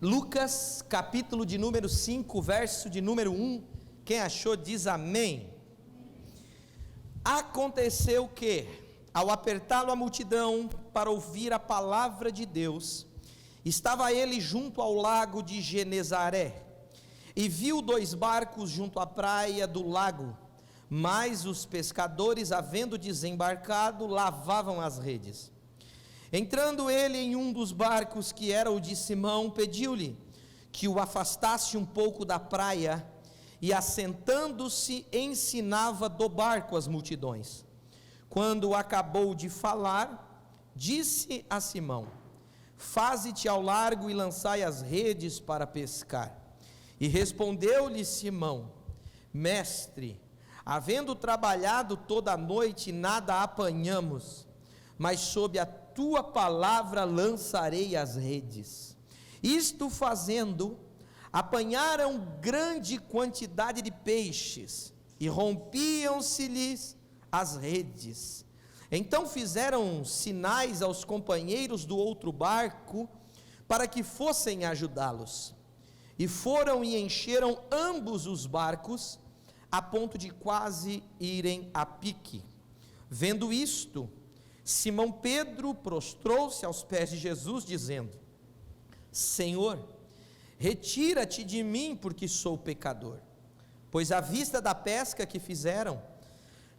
Lucas, capítulo de número 5, verso de número 1. Quem achou diz amém. Aconteceu que, ao apertá-lo a multidão para ouvir a palavra de Deus, estava ele junto ao lago de Genezaré, e viu 2 barcos junto à praia do lago, mas os pescadores, havendo desembarcado, lavavam as redes. Entrando ele em um dos barcos, que era o de Simão, pediu-lhe que o afastasse um pouco da praia, e assentando-se ensinava do barco as multidões. Quando acabou de falar, disse a Simão: faze-te ao largo e lançai as redes para pescar. E respondeu-lhe Simão: mestre, havendo trabalhado toda a noite, nada apanhamos, mas sob a tua palavra lançarei as redes. Isto fazendo, apanharam grande quantidade de peixes, e rompiam-se-lhes as redes. Então fizeram sinais aos companheiros do outro barco, para que fossem ajudá-los. E foram e encheram ambos os barcos, a ponto de quase irem a pique. Vendo isto, Simão Pedro prostrou-se aos pés de Jesus, dizendo: Senhor, retira-te de mim, porque sou pecador. Pois à vista da pesca que fizeram,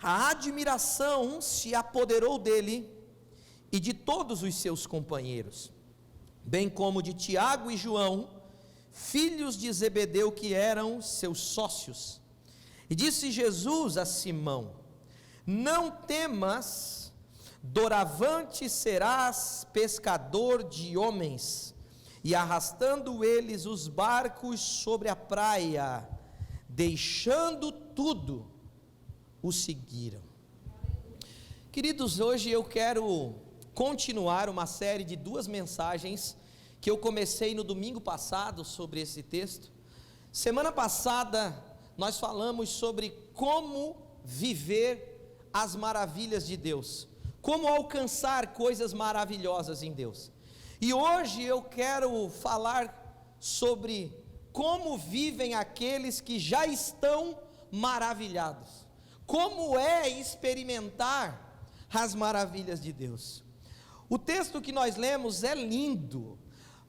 a admiração se apoderou dele e de todos os seus companheiros, bem como de Tiago e João, filhos de Zebedeu, que eram seus sócios. E disse Jesus a Simão: não temas, doravante serás pescador de homens. E arrastando eles os barcos sobre a praia, deixando tudo, o seguiram. Queridos, hoje eu quero continuar uma série de 2 mensagens que eu comecei no domingo passado sobre esse texto. Semana passada nós falamos sobre como viver as maravilhas de Deus, como alcançar coisas maravilhosas em Deus. E hoje eu quero falar sobre como vivem aqueles que já estão maravilhados, como é experimentar as maravilhas de Deus. O texto que nós lemos é lindo,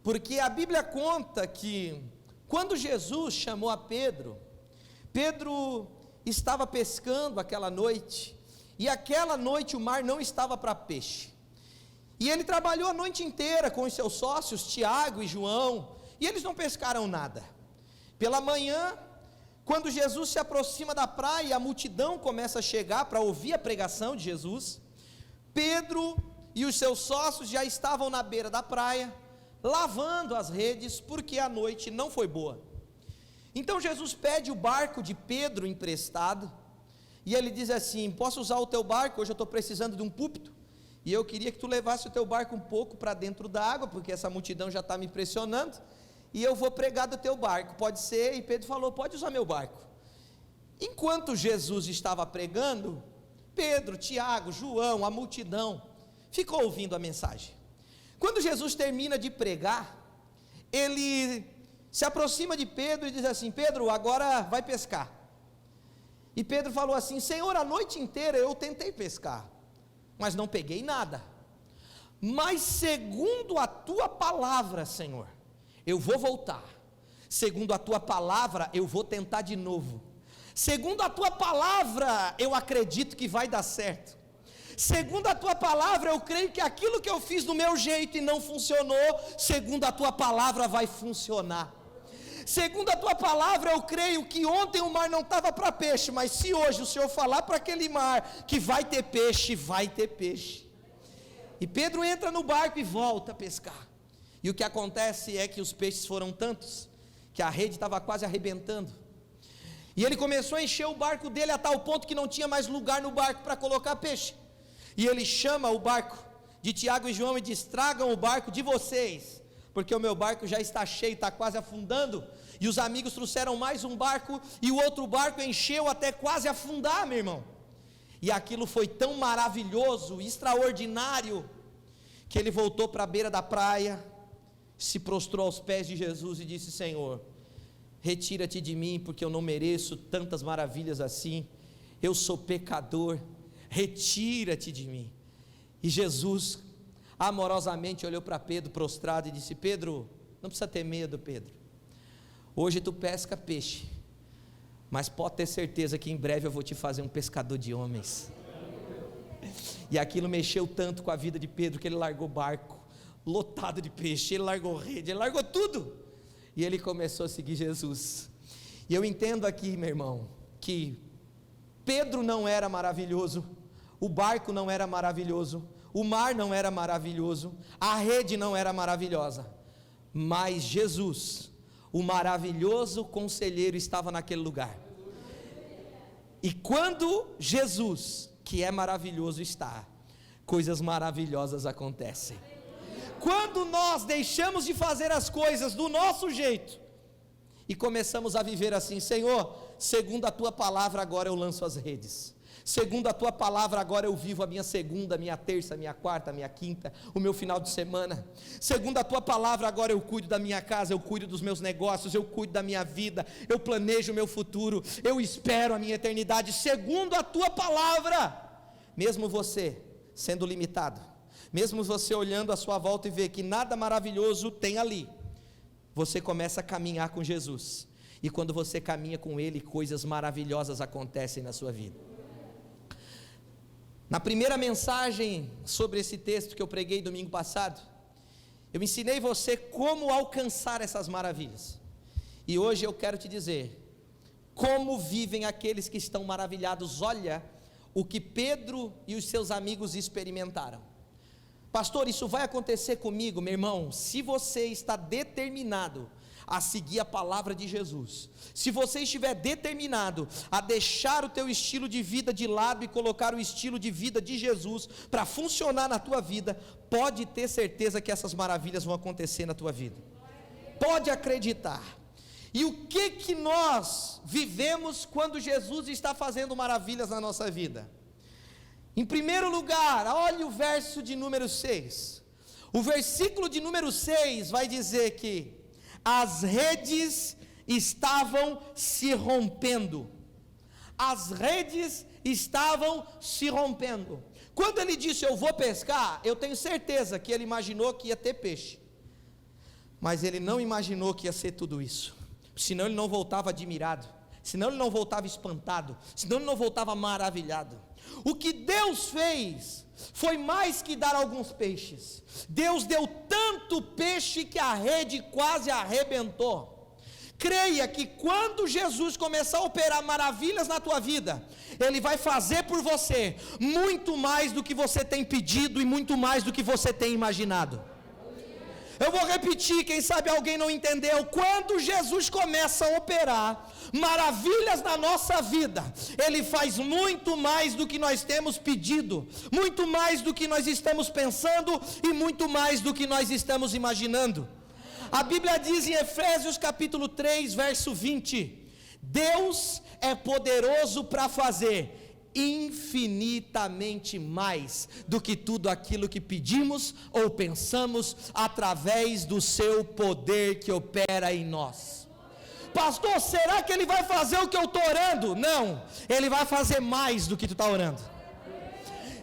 porque a Bíblia conta que quando Jesus chamou a Pedro, Pedro estava pescando aquela noite, e aquela noite o mar não estava para peixe, e ele trabalhou a noite inteira com os seus sócios, Tiago e João, e eles não pescaram nada. Pela manhã, quando Jesus se aproxima da praia, a multidão começa a chegar para ouvir a pregação de Jesus. Pedro e os seus sócios já estavam na beira da praia, lavando as redes, porque a noite não foi boa. Então Jesus pede o barco de Pedro emprestado, e ele diz assim: posso usar o teu barco? Hoje eu estou precisando de um púlpito, e eu queria que tu levasse o teu barco um pouco para dentro da água, porque essa multidão já está me impressionando, e eu vou pregar do teu barco, pode ser? E Pedro falou: pode usar meu barco. Enquanto Jesus estava pregando, Pedro, Tiago, João, a multidão ficou ouvindo a mensagem. Quando Jesus termina de pregar, ele se aproxima de Pedro e diz assim: Pedro, agora vai pescar. E Pedro falou assim: Senhor, a noite inteira eu tentei pescar, mas não peguei nada, mas segundo a tua palavra, Senhor, eu vou voltar. Segundo a tua palavra, eu vou tentar de novo. Segundo a tua palavra, eu acredito que vai dar certo. Segundo a tua palavra, eu creio que aquilo que eu fiz do meu jeito e não funcionou, segundo a tua palavra vai funcionar. Segundo a tua palavra, eu creio que ontem o mar não estava para peixe, mas se hoje o Senhor falar para aquele mar que vai ter peixe, vai ter peixe. E Pedro entra no barco e volta a pescar. E o que acontece é que os peixes foram tantos, que a rede estava quase arrebentando. E ele começou a encher o barco dele a tal ponto que não tinha mais lugar no barco para colocar peixe. E ele chama o barco de Tiago e João e diz: tragam o barco de vocês, porque o meu barco já está cheio, está quase afundando. E os amigos trouxeram mais um barco, e o outro barco encheu até quase afundar, meu irmão. E aquilo foi tão maravilhoso, extraordinário, que ele voltou para a beira da praia, se prostrou aos pés de Jesus e disse: Senhor, retira-te de mim, porque eu não mereço tantas maravilhas assim, eu sou pecador, retira-te de mim. E Jesus amorosamente olhou para Pedro prostrado e disse: Pedro, não precisa ter medo, Pedro, hoje tu pesca peixe, mas pode ter certeza que em breve eu vou te fazer um pescador de homens. E aquilo mexeu tanto com a vida de Pedro, que ele largou o barco lotado de peixe, ele largou rede, ele largou tudo, e ele começou a seguir Jesus. E eu entendo aqui, meu irmão, que Pedro não era maravilhoso, o barco não era maravilhoso, o mar não era maravilhoso, a rede não era maravilhosa, mas Jesus, o maravilhoso conselheiro, estava naquele lugar. E quando Jesus, que é maravilhoso, está, coisas maravilhosas acontecem. Quando nós deixamos de fazer as coisas do nosso jeito e começamos a viver assim: Senhor, segundo a tua palavra agora eu lanço as redes, segundo a tua palavra agora eu vivo a minha segunda, minha terça, minha quarta, minha quinta, o meu final de semana, segundo a tua palavra agora eu cuido da minha casa, eu cuido dos meus negócios, eu cuido da minha vida, eu planejo o meu futuro, eu espero a minha eternidade, segundo a tua palavra. Mesmo você sendo limitado, mesmo você olhando à sua volta e ver que nada maravilhoso tem ali, você começa a caminhar com Jesus, e quando você caminha com Ele, coisas maravilhosas acontecem na sua vida. Na primeira mensagem sobre esse texto que eu preguei domingo passado, eu ensinei você como alcançar essas maravilhas, e hoje eu quero te dizer como vivem aqueles que estão maravilhados. Olha o que Pedro e os seus amigos experimentaram. Pastor, isso vai acontecer comigo? Meu irmão, se você está determinado a seguir a palavra de Jesus, se você estiver determinado a deixar o teu estilo de vida de lado e colocar o estilo de vida de Jesus para funcionar na tua vida, pode ter certeza que essas maravilhas vão acontecer na tua vida. Pode acreditar. E o que nós vivemos quando Jesus está fazendo maravilhas na nossa vida? Em primeiro lugar, olhe o verso de número 6. O versículo de número 6 vai dizer que as redes estavam se rompendo. As redes estavam se rompendo. Quando ele disse eu vou pescar, eu tenho certeza que ele imaginou que ia ter peixe, mas ele não imaginou que ia ser tudo isso. Senão ele não voltava admirado, senão ele não voltava espantado, senão ele não voltava maravilhado. O que Deus fez foi mais que dar alguns peixes. Deus deu tanto peixe que a rede quase arrebentou. Creia que quando Jesus começar a operar maravilhas na tua vida, Ele vai fazer por você muito mais do que você tem pedido e muito mais do que você tem imaginado. Eu vou repetir, quem sabe alguém não entendeu. Quando Jesus começa a operar maravilhas na nossa vida, Ele faz muito mais do que nós temos pedido, muito mais do que nós estamos pensando e muito mais do que nós estamos imaginando. A Bíblia diz em Efésios capítulo 3, verso 20: Deus é poderoso para fazer infinitamente mais do que tudo aquilo que pedimos ou pensamos, através do seu poder que opera em nós. Pastor, será que Ele vai fazer o que eu estou orando? Não, Ele vai fazer mais do que tu está orando.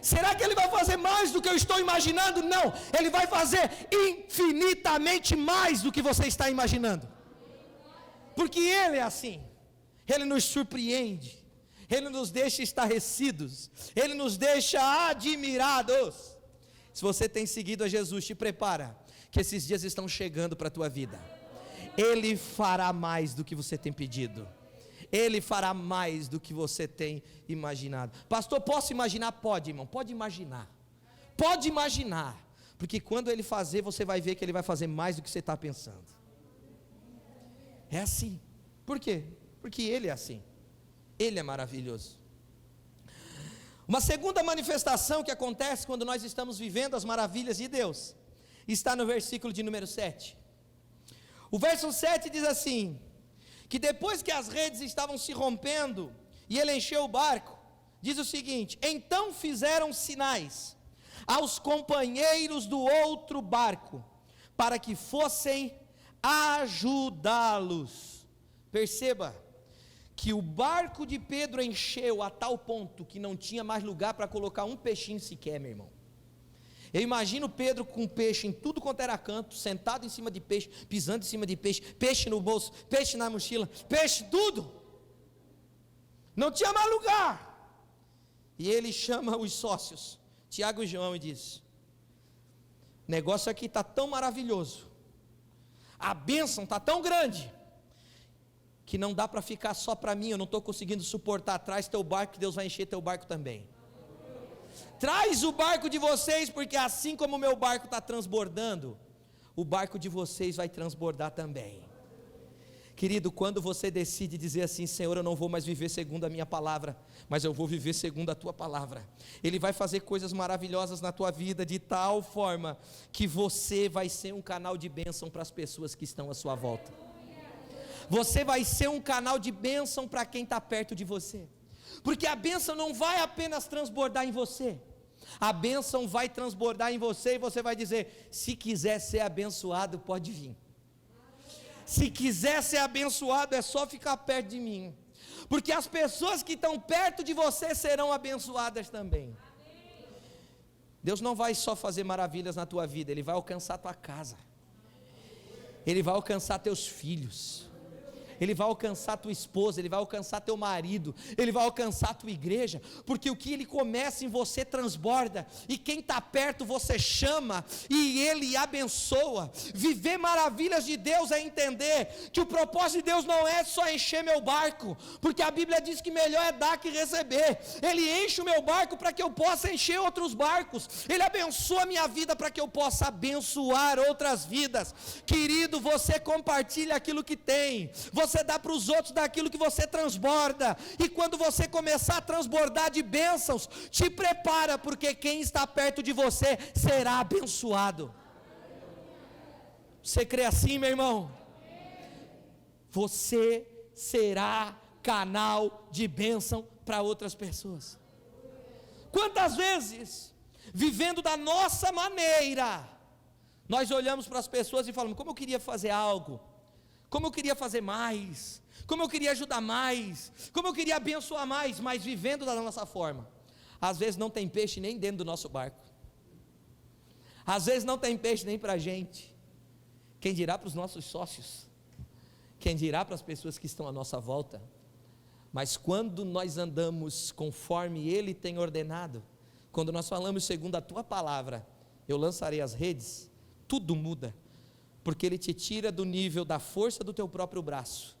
Será que Ele vai fazer mais do que eu estou imaginando? Não, Ele vai fazer infinitamente mais do que você está imaginando, porque Ele é assim. Ele nos surpreende, Ele nos deixa estarrecidos, Ele nos deixa admirados. Se você tem seguido a Jesus, te prepara, que esses dias estão chegando para a tua vida. Ele fará mais do que você tem pedido, Ele fará mais do que você tem imaginado. Pastor, posso imaginar? Pode, irmão, pode imaginar, porque quando Ele fazer, você vai ver que Ele vai fazer mais do que você está pensando. É assim. Por quê? Porque Ele é assim. Ele é maravilhoso. Uma segunda manifestação que acontece quando nós estamos vivendo as maravilhas de Deus está no versículo de número 7. O verso 7 diz assim: que depois que as redes estavam se rompendo e ele encheu o barco, diz o seguinte: então fizeram sinais aos companheiros do outro barco para que fossem ajudá-los. Perceba que o barco de Pedro encheu a tal ponto que não tinha mais lugar para colocar um peixinho sequer, meu irmão. Eu imagino Pedro com peixe em tudo quanto era canto, sentado em cima de peixe, pisando em cima de peixe, peixe no bolso, peixe na mochila, peixe tudo. Não tinha mais lugar. E ele chama os sócios, Tiago e João, e diz: o negócio aqui está tão maravilhoso, a bênção está tão grande, que não dá para ficar só para mim, eu não estou conseguindo suportar. Traz teu barco que Deus vai encher teu barco também. Traz o barco de vocês, porque assim como o meu barco está transbordando, o barco de vocês vai transbordar também. Querido, quando você decide dizer assim: Senhor, eu não vou mais viver segundo a minha palavra, mas eu vou viver segundo a tua palavra, Ele vai fazer coisas maravilhosas na tua vida, de tal forma, que você vai ser um canal de bênção para as pessoas que estão à sua volta. Você vai ser um canal de bênção para quem está perto de você, porque a bênção não vai apenas transbordar em você, a bênção vai transbordar em você, e você vai dizer: se quiser ser abençoado, pode vir. Se quiser ser abençoado, é só ficar perto de mim, porque as pessoas que estão perto de você serão abençoadas também. Deus não vai só fazer maravilhas na tua vida, Ele vai alcançar a tua casa, Ele vai alcançar teus filhos, Ele vai alcançar tua esposa, Ele vai alcançar teu marido, Ele vai alcançar a tua igreja, porque o que Ele começa em você transborda, e quem está perto você chama, e Ele abençoa. Viver maravilhas de Deus é entender que o propósito de Deus não é só encher meu barco, porque a Bíblia diz que melhor é dar que receber. Ele enche o meu barco para que eu possa encher outros barcos, Ele abençoa a minha vida para que eu possa abençoar outras vidas. Querido, você compartilha aquilo que tem, você dá para os outros daquilo que você transborda, e quando você começar a transbordar de bênçãos, te prepara, porque quem está perto de você será abençoado. Você crê assim, meu irmão? Você será canal de bênção para outras pessoas. Quantas vezes, vivendo da nossa maneira, nós olhamos para as pessoas e falamos: como eu queria fazer algo, como eu queria fazer mais, como eu queria ajudar mais, como eu queria abençoar mais, mas vivendo da nossa forma. Às vezes não tem peixe nem dentro do nosso barco, às vezes não tem peixe nem para a gente, quem dirá para os nossos sócios, quem dirá para as pessoas que estão à nossa volta. Mas quando nós andamos conforme Ele tem ordenado, quando nós falamos segundo a tua palavra, eu lançarei as redes, tudo muda, porque Ele te tira do nível da força do teu próprio braço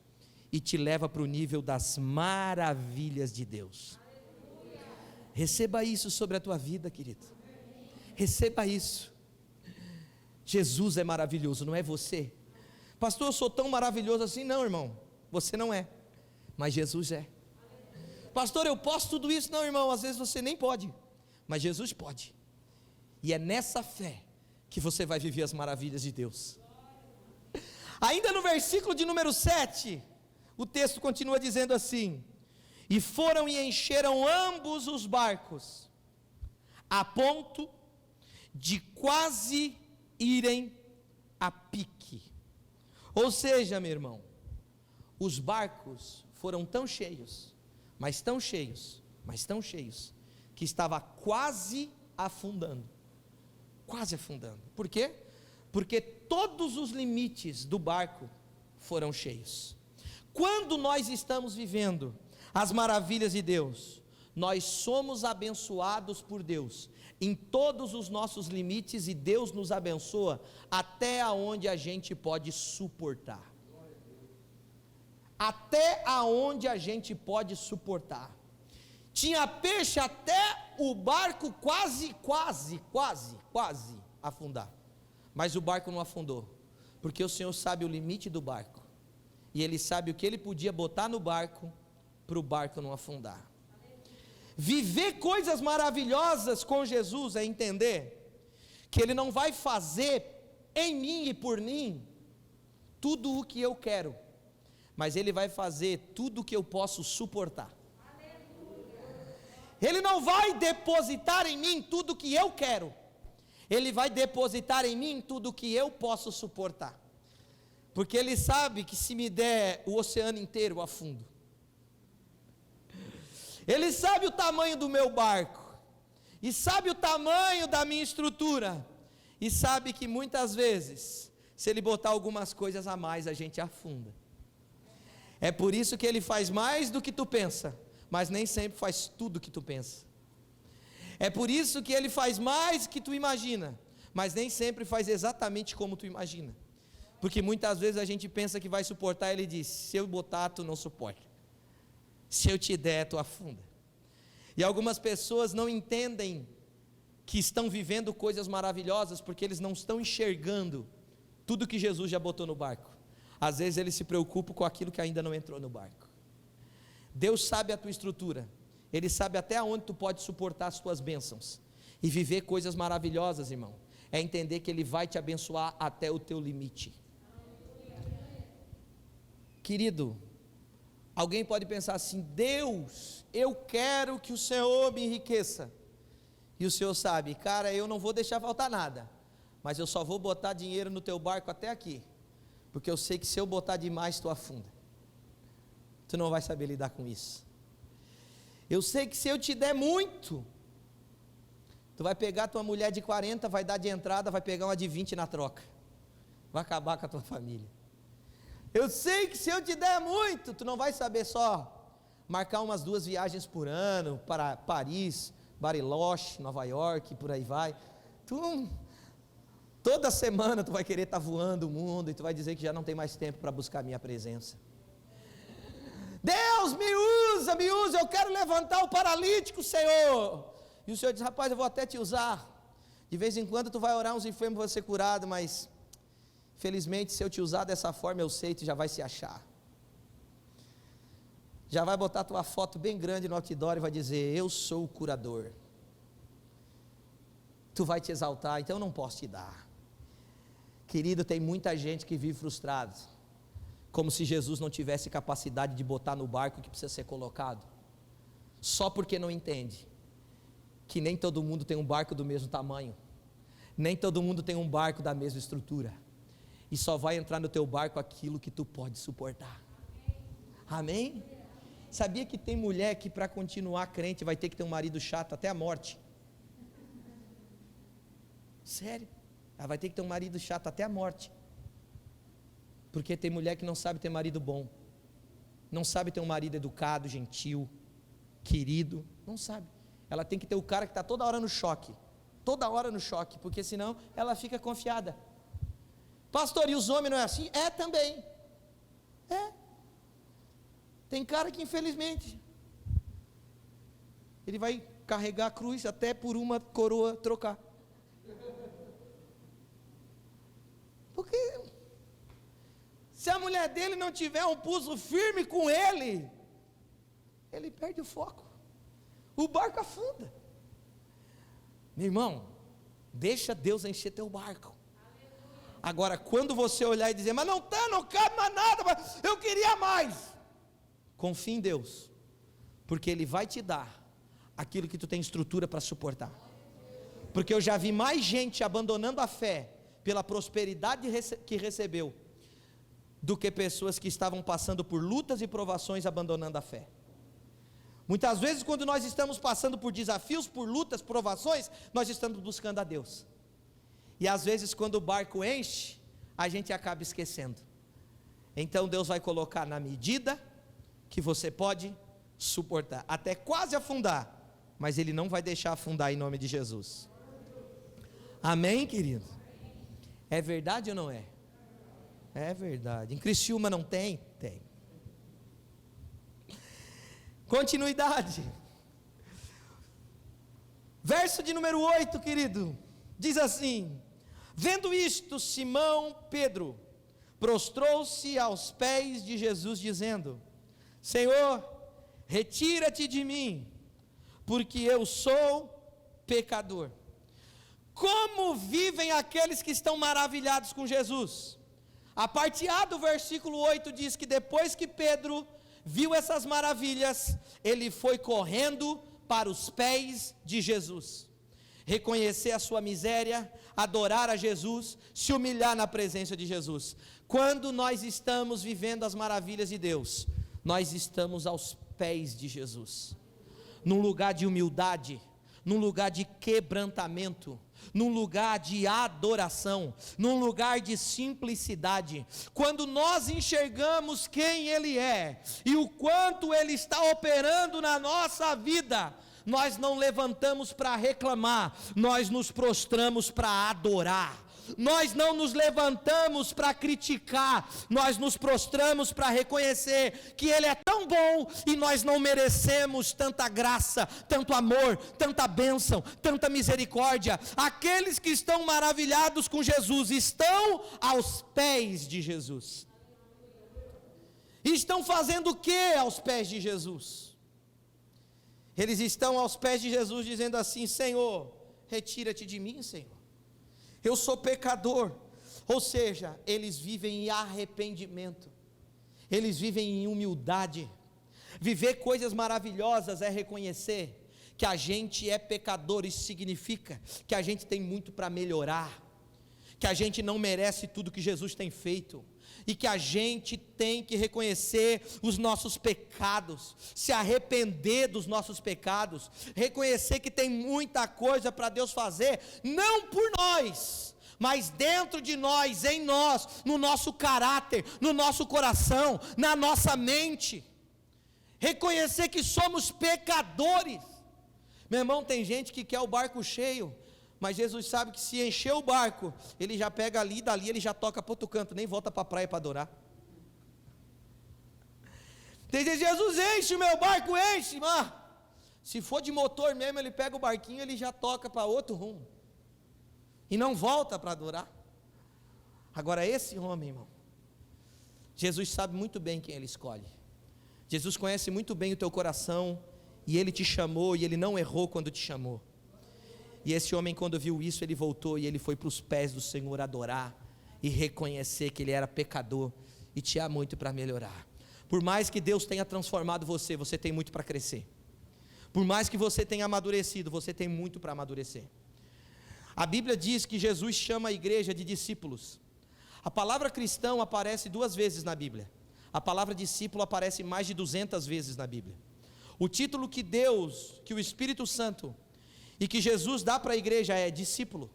e te leva para o nível das maravilhas de Deus. Receba isso sobre a tua vida, querido. Receba isso. Jesus é maravilhoso, não é você. Pastor, eu sou tão maravilhoso assim? Não, irmão, você não é, mas Jesus é. Pastor, eu posso tudo isso? Não, irmão, às vezes você nem pode, mas Jesus pode. E é nessa fé que você vai viver as maravilhas de Deus. Ainda no versículo de número 7, o texto continua dizendo assim: e foram e encheram ambos os barcos, a ponto de quase irem a pique. Ou seja, meu irmão, os barcos foram tão cheios, mas tão cheios, mas tão cheios, que estava quase afundando. Quase afundando. Por quê? Porque todos os limites do barco foram cheios. Quando nós estamos vivendo as maravilhas de Deus, nós somos abençoados por Deus em todos os nossos limites, e Deus nos abençoa até aonde a gente pode suportar. Até aonde a gente pode suportar. Tinha peixe até o barco quase afundar, mas o barco não afundou, porque o Senhor sabe o limite do barco, e Ele sabe o que Ele podia botar no barco, para o barco não afundar. Viver coisas maravilhosas com Jesus é entender que Ele não vai fazer em mim e por mim tudo o que eu quero, mas Ele vai fazer tudo o que eu posso suportar. Ele não vai depositar em mim tudo o que eu quero, Ele vai depositar em mim tudo o que eu posso suportar, porque Ele sabe que se me der o oceano inteiro, eu afundo. Ele sabe o tamanho do meu barco, e sabe o tamanho da minha estrutura, e sabe que muitas vezes, se Ele botar algumas coisas a mais, a gente afunda. É por isso que Ele faz mais do que tu pensa, mas nem sempre faz tudo que tu pensa. É por isso que Ele faz mais do que tu imagina, mas nem sempre faz exatamente como tu imagina. Porque muitas vezes a gente pensa que vai suportar, Ele diz: se eu botar, tu não suporta. Se eu te der, tu afunda. E algumas pessoas não entendem que estão vivendo coisas maravilhosas, porque eles não estão enxergando tudo que Jesus já botou no barco. Às vezes eles se preocupam com aquilo que ainda não entrou no barco. Deus sabe a tua estrutura, Ele sabe até onde tu pode suportar as tuas bênçãos, e viver coisas maravilhosas, irmão, é entender que Ele vai te abençoar até o teu limite. Querido, alguém pode pensar assim: Deus, eu quero que o Senhor me enriqueça, e o Senhor sabe, cara, eu não vou deixar faltar nada, mas eu só vou botar dinheiro no teu barco até aqui, porque eu sei que se eu botar demais, tu afunda, tu não vai saber lidar com isso. Eu sei que se eu te der muito, tu vai pegar tua mulher de 40, vai dar de entrada, vai pegar uma de 20 na troca, vai acabar com a tua família. Eu sei que se eu te der muito, tu não vai saber só marcar umas 2 viagens por ano, para Paris, Bariloche, Nova York, por aí vai. Toda semana tu vai querer estar voando o mundo, e tu vai dizer que já não tem mais tempo para buscar a minha presença. Deus, me usa, eu quero levantar o paralítico, Senhor. E o Senhor diz: rapaz, eu vou até te usar. De vez em quando tu vai orar, uns enfermos vão ser curados, mas felizmente, se eu te usar dessa forma, eu sei que tu já vai se achar. Já vai botar tua foto bem grande no outdoor e vai dizer: eu sou o curador. Tu vai te exaltar, então eu não posso te dar. Querido, tem muita gente que vive frustrado, como se Jesus não tivesse capacidade de botar no barco que precisa ser colocado, só porque não entende que nem todo mundo tem um barco do mesmo tamanho, nem todo mundo tem um barco da mesma estrutura, e só vai entrar no teu barco aquilo que tu pode suportar. Amém? Sabia que tem mulher que para continuar crente vai ter que ter um marido chato até a morte? Sério, ela vai ter que ter um marido chato até a morte, porque tem mulher que não sabe ter marido bom, não sabe ter um marido educado, gentil, querido, não sabe. Ela tem que ter o cara que está toda hora no choque, porque senão ela fica confiada. Pastor, e os homens não é assim? É também, tem cara que infelizmente, ele vai carregar a cruz até por uma coroa trocar, porque se a mulher dele não tiver um pulso firme com ele perde o foco, o barco afunda. Meu irmão, deixa Deus encher teu barco. Agora, quando você olhar e dizer: mas não cabe mais nada, mas eu queria mais, confia em Deus, porque Ele vai te dar aquilo que tu tem estrutura para suportar. Porque eu já vi mais gente abandonando a fé pela prosperidade que recebeu, do que pessoas que estavam passando por lutas e provações abandonando a fé. Muitas vezes, quando nós estamos passando por desafios, por lutas, provações, nós estamos buscando a Deus, e às vezes quando o barco enche, a gente acaba esquecendo. Então Deus vai colocar na medida que você pode suportar, até quase afundar, mas Ele não vai deixar afundar em nome de Jesus. Amém, querido? É verdade ou não é? É verdade. Em Criciúma não tem? Tem. Continuidade. Verso de número 8, querido, diz assim: vendo isto, Simão Pedro prostrou-se aos pés de Jesus, dizendo: Senhor, retira-te de mim, porque eu sou pecador. Como vivem aqueles que estão maravilhados com Jesus? A parte A do versículo 8 diz que depois que Pedro viu essas maravilhas, ele foi correndo para os pés de Jesus. reconhecer a sua miséria, adorar a Jesus, se humilhar na presença de Jesus. Quando nós estamos vivendo as maravilhas de Deus, nós estamos aos pés de Jesus, num lugar de humildade, num lugar de quebrantamento, num lugar de adoração, num lugar de simplicidade. Quando nós enxergamos quem Ele é e o quanto Ele está operando na nossa vida, nós não levantamos para reclamar, nós nos prostramos para adorar. Nós não nos levantamos para criticar, nós nos prostramos para reconhecer que Ele é tão bom e nós não merecemos tanta graça, tanto amor, tanta bênção, tanta misericórdia. Aqueles que estão maravilhados com Jesus estão aos pés de Jesus. E estão fazendo o que aos pés de Jesus? Eles estão aos pés de Jesus dizendo assim: Senhor, retira-te de mim, Senhor, eu sou pecador. Ou seja, eles vivem em arrependimento, eles vivem em humildade. Viver coisas maravilhosas é reconhecer que a gente é pecador. Isso significa que a gente tem muito para melhorar, que a gente não merece tudo que Jesus tem feito, e que a gente tem que reconhecer os nossos pecados, se arrepender dos nossos pecados, reconhecer que tem muita coisa para Deus fazer, não por nós, mas dentro de nós, em nós, no nosso caráter, no nosso coração, na nossa mente. Reconhecer que somos pecadores. Meu irmão, tem gente que quer o barco cheio, mas Jesus sabe que se encher o barco, Ele já pega ali, dali Ele já toca para outro canto, nem volta para a praia para adorar. Tem gente: Jesus, enche o meu barco, enche. Mas se for de motor mesmo, Ele pega o barquinho, Ele já toca para outro rumo, e não volta para adorar. Agora esse homem, irmão, Jesus sabe muito bem quem Ele escolhe. Jesus conhece muito bem o teu coração, e Ele te chamou, e Ele não errou quando te chamou. E esse homem, quando viu isso, ele voltou e ele foi para os pés do Senhor adorar e reconhecer que ele era pecador e tinha muito para melhorar. Por mais que Deus tenha transformado você, você tem muito para crescer. Por mais que você tenha amadurecido, você tem muito para amadurecer. A Bíblia diz que Jesus chama a igreja de discípulos. A palavra cristão aparece 2 vezes na Bíblia. A palavra discípulo aparece mais de 200 vezes na Bíblia. O título que Deus, que o Espírito Santo e que Jesus dá para a igreja é discípulo.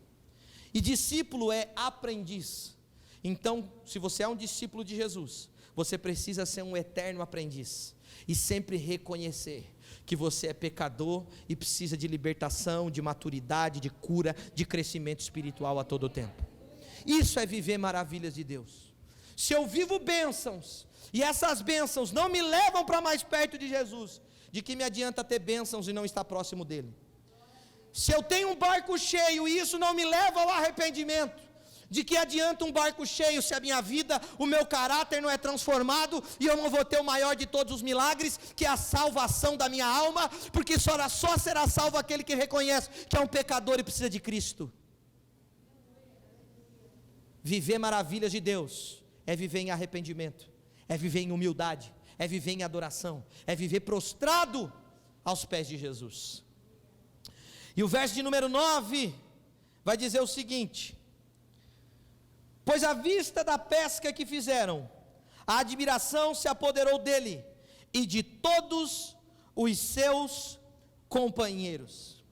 E discípulo é aprendiz. Então, se você é um discípulo de Jesus, você precisa ser um eterno aprendiz e sempre reconhecer que você é pecador e precisa de libertação, de maturidade, de cura, de crescimento espiritual a todo tempo. Isso é viver maravilhas de Deus. Se eu vivo bênçãos e essas bênçãos não me levam para mais perto de Jesus, de que me adianta ter bênçãos e não estar próximo dele? Se eu tenho um barco cheio e isso não me leva ao arrependimento, de que adianta um barco cheio se a minha vida, o meu caráter não é transformado e eu não vou ter o maior de todos os milagres, que é a salvação da minha alma, porque só será salvo aquele que reconhece que é um pecador e precisa de Cristo. Viver maravilhas de Deus é viver em arrependimento, é viver em humildade, é viver em adoração, é viver prostrado aos pés de Jesus. E o verso de número 9 vai dizer o seguinte: pois à vista da pesca que fizeram, a admiração se apoderou dele e de todos os seus companheiros.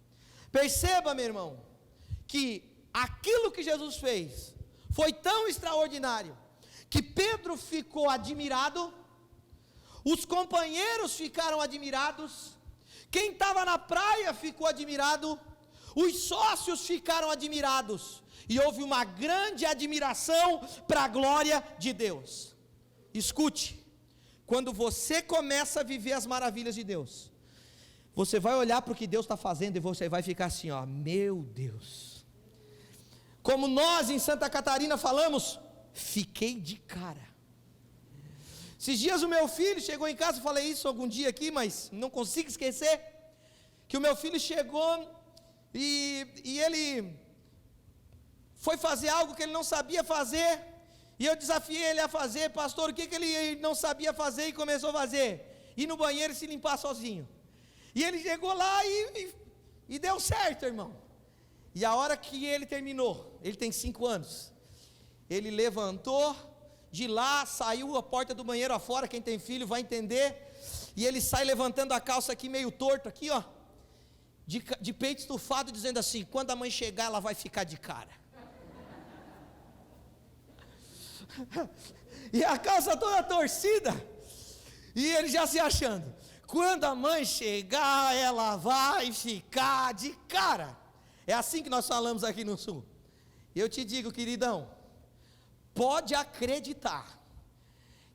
Perceba, meu irmão, que aquilo que Jesus fez foi tão extraordinário, que Pedro ficou admirado, os companheiros ficaram admirados, quem estava na praia ficou admirado, os sócios ficaram admirados, e houve uma grande admiração para a glória de Deus. Escute, quando você começa a viver as maravilhas de Deus, você vai olhar para o que Deus está fazendo e você vai ficar assim, ó, meu Deus. Como nós em Santa Catarina falamos, fiquei de cara. Esses dias o meu filho chegou em casa, eu falei isso algum dia aqui, mas não consigo esquecer, que o meu filho chegou e ele foi fazer algo que ele não sabia fazer, e eu desafiei ele a fazer. Pastor, o que ele não sabia fazer e começou a fazer? Ir no banheiro e se limpar sozinho. E ele chegou lá e deu certo, irmão. E a hora que ele terminou, ele tem 5 anos, ele levantou de lá, saiu a porta do banheiro afora, quem tem filho vai entender, e ele sai levantando a calça aqui meio torto, aqui ó, de peito estufado, dizendo assim: quando a mãe chegar ela vai ficar de cara. E a calça toda torcida, e ele já se achando: quando a mãe chegar ela vai ficar de cara. É assim que nós falamos aqui no sul. Eu te digo, queridão, pode acreditar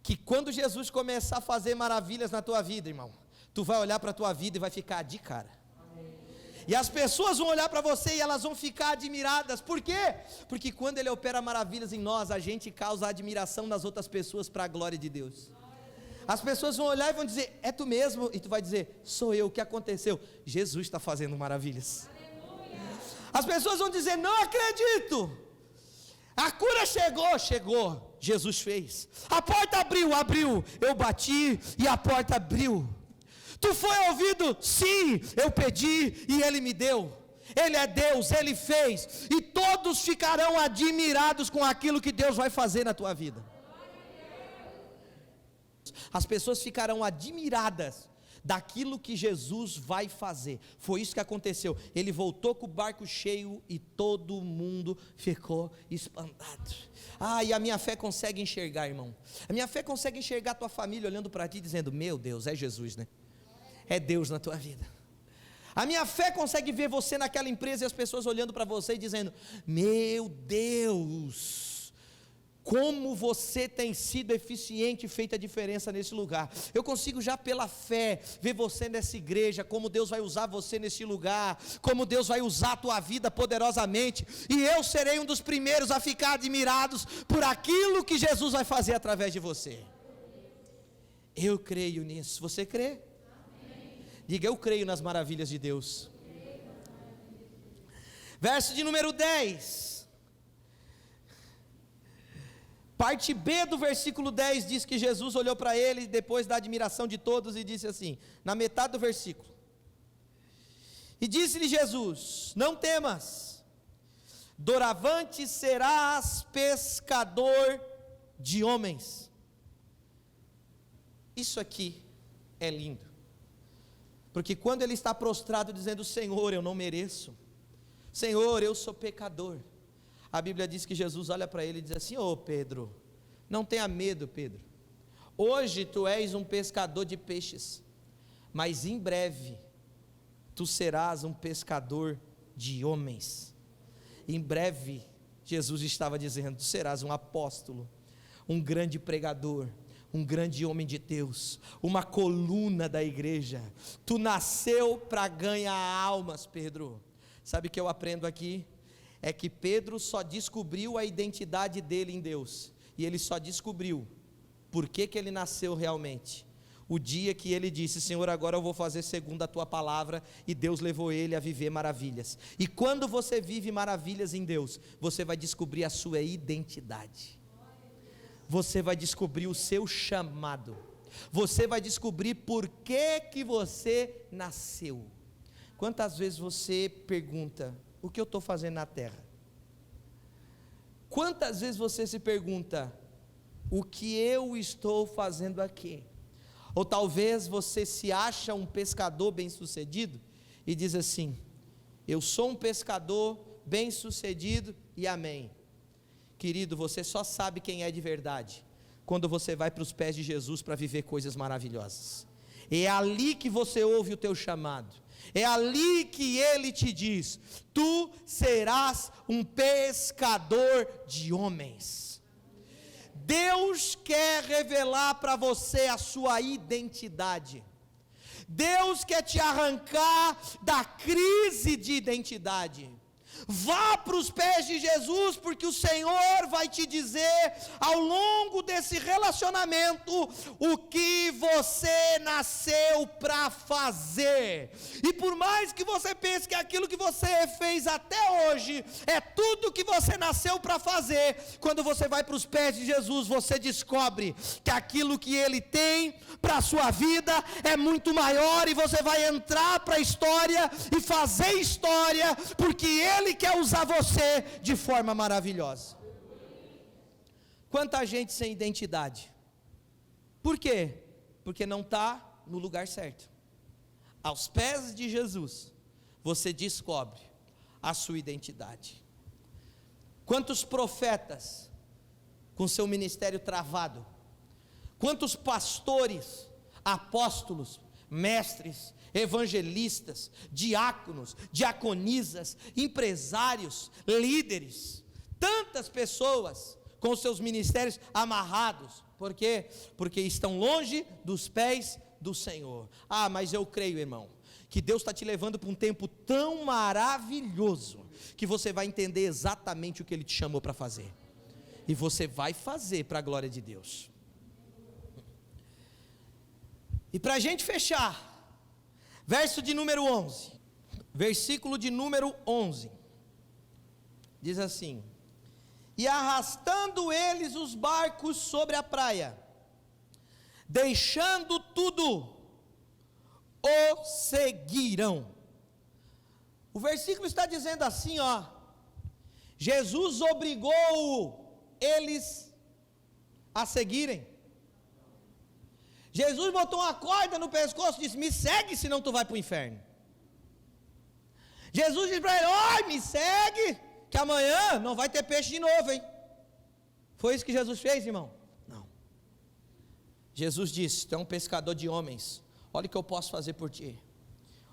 que quando Jesus começar a fazer maravilhas na tua vida, irmão, tu vai olhar para a tua vida e vai ficar de cara. E as pessoas vão olhar para você e elas vão ficar admiradas. Por quê? Porque quando Ele opera maravilhas em nós, a gente causa admiração nas outras pessoas para a glória de Deus. As pessoas vão olhar e vão dizer: é tu mesmo? E tu vai dizer: sou eu, o que aconteceu? Jesus está fazendo maravilhas. As pessoas vão dizer: não acredito, a cura chegou, Jesus fez. A porta abriu, eu bati e a porta abriu. Tu foi ouvido? Sim, eu pedi e Ele me deu. Ele é Deus, Ele fez. E todos ficarão admirados com aquilo que Deus vai fazer na tua vida. As pessoas ficarão admiradas daquilo que Jesus vai fazer. Foi isso que aconteceu. Ele voltou com o barco cheio e todo mundo ficou espantado. E a minha fé consegue enxergar, irmão. A minha fé consegue enxergar a tua família olhando para ti dizendo: meu Deus, é Jesus, né? É Deus na tua vida. A minha fé consegue ver você naquela empresa e as pessoas olhando para você e dizendo: meu Deus, como você tem sido eficiente e feito a diferença nesse lugar. Eu consigo já pela fé ver você nessa igreja, como Deus vai usar você nesse lugar, como Deus vai usar a tua vida poderosamente, e eu serei um dos primeiros a ficar admirados por aquilo que Jesus vai fazer através de você. Eu creio nisso. Você crê? Diga: eu creio nas maravilhas de Deus. Verso de número 10. Parte B do versículo 10 diz que Jesus olhou para ele depois da admiração de todos e disse assim, na metade do versículo: e disse-lhe Jesus: não temas, doravante serás pescador de homens. Isso aqui é lindo. Porque quando ele está prostrado dizendo: Senhor, eu não mereço, Senhor, eu sou pecador, a Bíblia diz que Jesus olha para ele e diz assim: ô Pedro, não tenha medo, Pedro, hoje tu és um pescador de peixes, mas em breve tu serás um pescador de homens. Em breve, Jesus estava dizendo: tu serás um apóstolo, um grande pregador, um grande homem de Deus, uma coluna da igreja. Tu nasceu para ganhar almas, Pedro. Sabe o que eu aprendo aqui? É que Pedro só descobriu a identidade dele em Deus, e ele só descobriu por que ele nasceu realmente o dia que ele disse: Senhor, agora eu vou fazer segundo a tua palavra, e Deus levou ele a viver maravilhas. E quando você vive maravilhas em Deus, você vai descobrir a sua identidade. Você vai descobrir o seu chamado. Você vai descobrir por que você nasceu. Quantas vezes você pergunta: o que eu estou fazendo na terra? Quantas vezes você se pergunta: o que eu estou fazendo aqui? Ou talvez você se acha um pescador bem sucedido e diz assim: eu sou um pescador bem sucedido e amém. Querido, você só sabe quem é de verdade quando você vai para os pés de Jesus para viver coisas maravilhosas. É ali que você ouve o teu chamado. É ali que Ele te diz: tu serás um pescador de homens. Deus quer revelar para você a sua identidade. Deus quer te arrancar da crise de identidade. Vá para os pés de Jesus, porque o Senhor vai te dizer ao longo desse relacionamento o que você nasceu para fazer. E por mais que você pense que aquilo que você fez até hoje é tudo que você nasceu para fazer, quando você vai para os pés de Jesus, você descobre que aquilo que Ele tem para a sua vida é muito maior, e você vai entrar para a história e fazer história, porque Ele Ele quer usar você de forma maravilhosa. Quanta gente sem identidade. Por quê? Porque não está no lugar certo. Aos pés de Jesus, você descobre a sua identidade. Quantos profetas com seu ministério travado, quantos pastores, apóstolos, mestres, evangelistas, diáconos, diaconisas, empresários, líderes, tantas pessoas com seus ministérios amarrados. Por quê? Porque estão longe dos pés do Senhor. Ah, mas eu creio, irmão, que Deus está te levando para um tempo tão maravilhoso, que você vai entender exatamente o que Ele te chamou para fazer, e você vai fazer para a glória de Deus. E para a gente fechar, verso de número 11, versículo de número 11, diz assim: e arrastando eles os barcos sobre a praia, deixando tudo, o seguiram. O versículo está dizendo assim, ó: Jesus obrigou eles a seguirem. Jesus botou uma corda no pescoço e disse: me segue, senão tu vai para o inferno. Jesus disse para ele: oi, me segue, que amanhã não vai ter peixe de novo, hein? Foi isso que Jesus fez, irmão? Não. Jesus disse: tu é um pescador de homens, olha o que eu posso fazer por ti.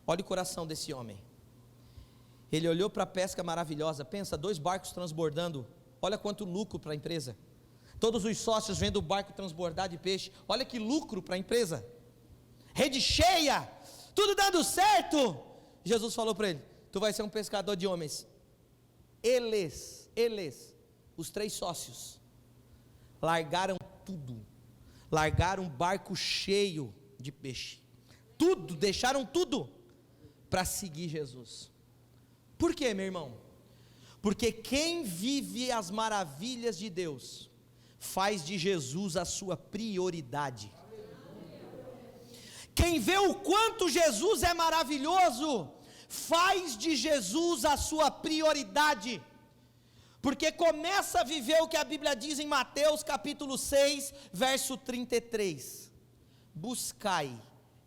Olha o coração desse homem. Ele olhou para a pesca maravilhosa. Pensa, 2 barcos transbordando, olha quanto lucro para a empresa. Todos os sócios vendo o barco transbordar de peixe, olha que lucro para a empresa. Rede cheia, tudo dando certo. Jesus falou para ele: tu vai ser um pescador de homens. Eles, os 3 sócios, largaram tudo, largaram um barco cheio de peixe, tudo, deixaram tudo para seguir Jesus. Por quê, meu irmão? Porque quem vive as maravilhas de Deus, faz de Jesus a sua prioridade. Quem vê o quanto Jesus é maravilhoso, faz de Jesus a sua prioridade, porque começa a viver o que a Bíblia diz em Mateus capítulo 6, verso 33, buscai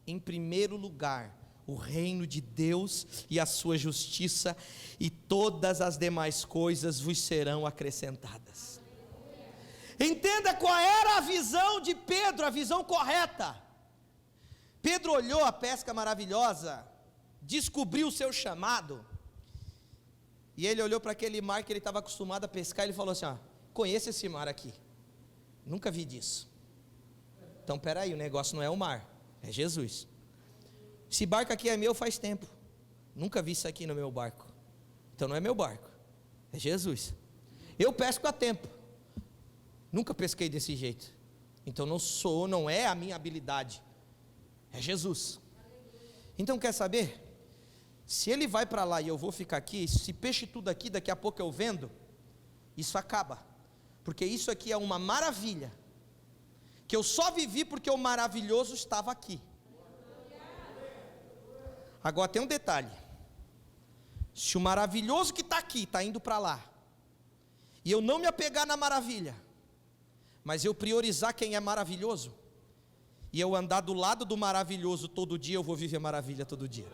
em primeiro lugar o reino de Deus e a sua justiça, e todas as demais coisas vos serão acrescentadas. Entenda qual era a visão de Pedro, a visão correta. Pedro olhou a pesca maravilhosa, descobriu o seu chamado, e ele olhou para aquele mar que ele estava acostumado a pescar, e ele falou assim: ó, conheço esse mar aqui, nunca vi disso. Então peraí, o negócio não é o mar, é Jesus. Esse barco aqui é meu faz tempo, nunca vi isso aqui no meu barco, então não é meu barco, é Jesus. Eu pesco há tempo, nunca pesquei desse jeito, então não é a minha habilidade, é Jesus. Então quer saber? Se ele vai para lá e eu vou ficar aqui, se peixe tudo aqui, daqui a pouco eu vendo, isso acaba, porque isso aqui é uma maravilha, que eu só vivi porque o maravilhoso estava aqui. Agora tem um detalhe: se o maravilhoso que está aqui está indo para lá, e eu não me apegar na maravilha, mas eu priorizar quem é maravilhoso, e eu andar do lado do maravilhoso todo dia, eu vou viver maravilha todo dia.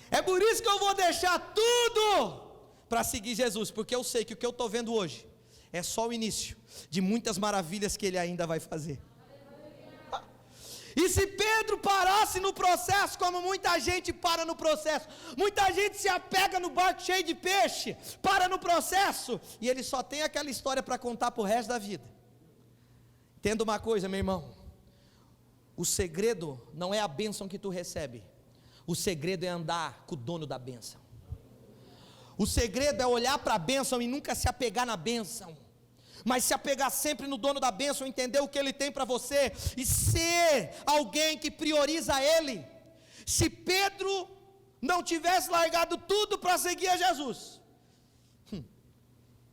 É por isso que eu vou deixar tudo para seguir Jesus, porque eu sei que o que eu estou vendo hoje é só o início de muitas maravilhas que Ele ainda vai fazer. E se Pedro parasse no processo, como muita gente para no processo, muita gente se apega no barco cheio de peixe, para no processo, e ele só tem aquela história para contar para o resto da vida. Entenda uma coisa, meu irmão: o segredo não é a bênção que tu recebe, o segredo é andar com o dono da bênção. O segredo é olhar para a bênção e nunca se apegar na bênção, mas se apegar sempre no dono da bênção, entender o que ele tem para você, e ser alguém que prioriza ele. Se Pedro não tivesse largado tudo para seguir a Jesus,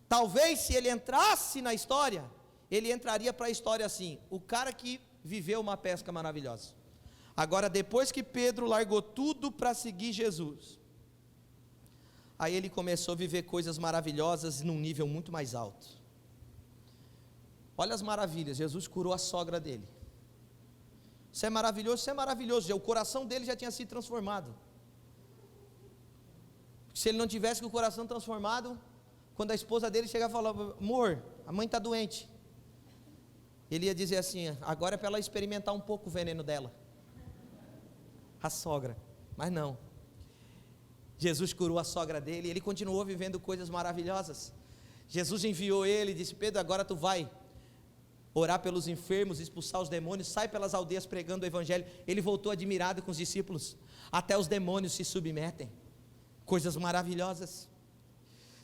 talvez se ele entrasse na história, ele entraria para a história assim: o cara que viveu uma pesca maravilhosa. Agora, depois que Pedro largou tudo para seguir Jesus, Aí ele começou a viver coisas maravilhosas num nível muito mais alto. Olha as maravilhas, Jesus curou a sogra dele. Isso é maravilhoso, isso é maravilhoso. O coração dele já tinha sido transformado. Se ele não tivesse com o coração transformado, quando a esposa dele chegava e falava: amor, a mãe está doente, ele ia dizer assim: agora é para ela experimentar um pouco o veneno dela, a sogra. Mas não, Jesus curou a sogra dele, e ele continuou vivendo coisas maravilhosas. Jesus enviou ele e disse: Pedro, agora tu vai orar pelos enfermos, expulsar os demônios, sai pelas aldeias pregando o evangelho. Ele voltou admirado com os discípulos, até os demônios se submetem. Coisas maravilhosas.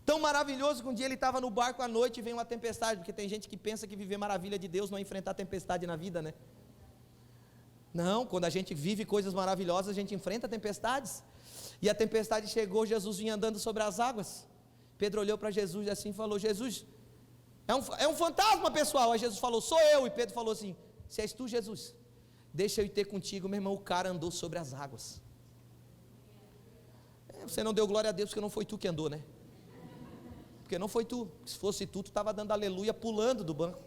Tão maravilhoso que um dia ele estava no barco à noite e veio uma tempestade, porque tem gente que pensa que viver maravilha de Deus não é enfrentar tempestade na vida, né? Não, quando a gente vive coisas maravilhosas, a gente enfrenta tempestades. E a tempestade chegou, Jesus vinha andando sobre as águas. Pedro olhou para Jesus e assim falou: Jesus, é um fantasma, pessoal. Aí Jesus falou: sou eu. E Pedro falou assim: se és tu, Jesus, deixa eu ir ter contigo. Meu irmão, o cara andou sobre as águas. Você não deu glória a Deus porque não foi tu que andou, né? Porque não foi tu. Se fosse tu, tu estava dando aleluia, pulando do banco.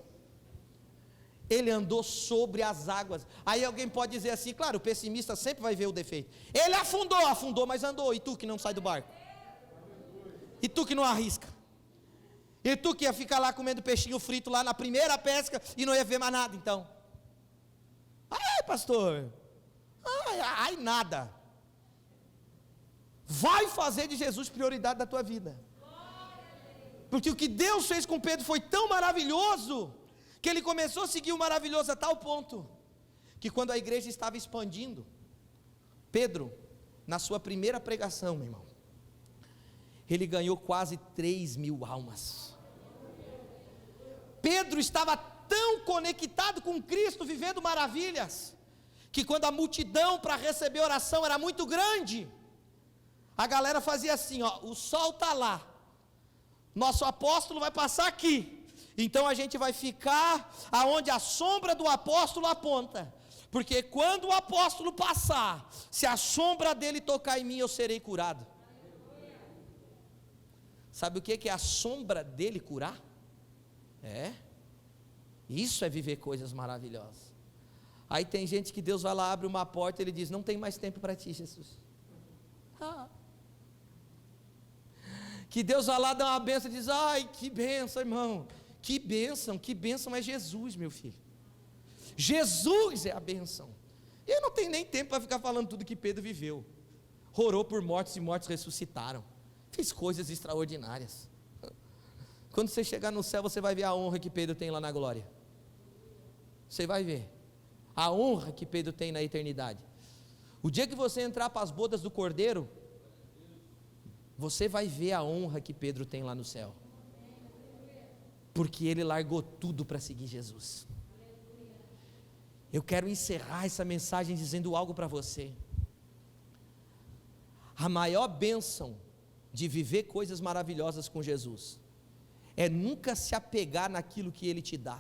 Ele andou sobre as águas. Aí alguém pode dizer assim, claro, o pessimista sempre vai ver o defeito. Ele afundou, mas andou. E tu que não sai do barco? E tu que não arrisca? E tu que ia ficar lá comendo peixinho frito lá na primeira pesca e não ia ver mais nada, então? Ai, pastor, ai, nada. Vai fazer de Jesus prioridade da tua vida. Porque o que Deus fez com Pedro foi tão maravilhoso, que ele começou a seguir o maravilhoso a tal ponto, que quando a igreja estava expandindo, Pedro, na sua primeira pregação, meu irmão, ele ganhou quase 3.000 almas. Pedro estava tão conectado com Cristo, vivendo maravilhas, que quando a multidão para receber oração era muito grande, a galera fazia assim, ó: o sol está lá, nosso apóstolo vai passar aqui, então a gente vai ficar aonde a sombra do apóstolo aponta, porque quando o apóstolo passar, se a sombra dele tocar em mim, eu serei curado. Sabe o que é a sombra dele curar? Isso é viver coisas maravilhosas. Aí tem gente que Deus vai lá, abre uma porta e ele diz: não tem mais tempo para ti, Jesus. Que Deus vai lá dar uma bênção e diz: ai, que bênção, irmão, que bênção é Jesus, meu filho. Jesus é a bênção. Eu não tenho nem tempo para ficar falando tudo que Pedro viveu. Orou por mortos e mortos ressuscitaram, fez coisas extraordinárias. Quando você chegar no céu, você vai ver a honra que Pedro tem lá na glória. Você vai ver a honra que Pedro tem na eternidade. O dia que você entrar para as bodas do Cordeiro, você vai ver a honra que Pedro tem lá no céu, porque ele largou tudo para seguir Jesus. Eu quero encerrar essa mensagem dizendo algo para você. A maior bênção de viver coisas maravilhosas com Jesus é nunca se apegar naquilo que Ele te dá,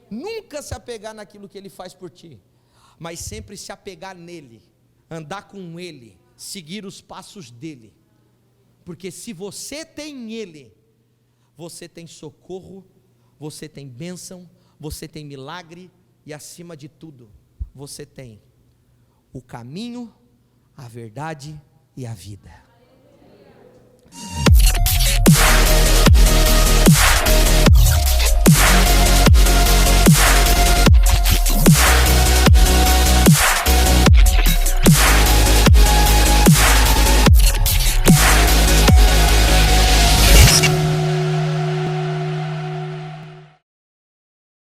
nunca se apegar naquilo que Ele faz por ti, mas sempre se apegar nele, andar com Ele, seguir os passos dEle, porque se você tem Ele, você tem socorro, você tem bênção, você tem milagre, e acima de tudo, você tem o caminho, a verdade e a vida.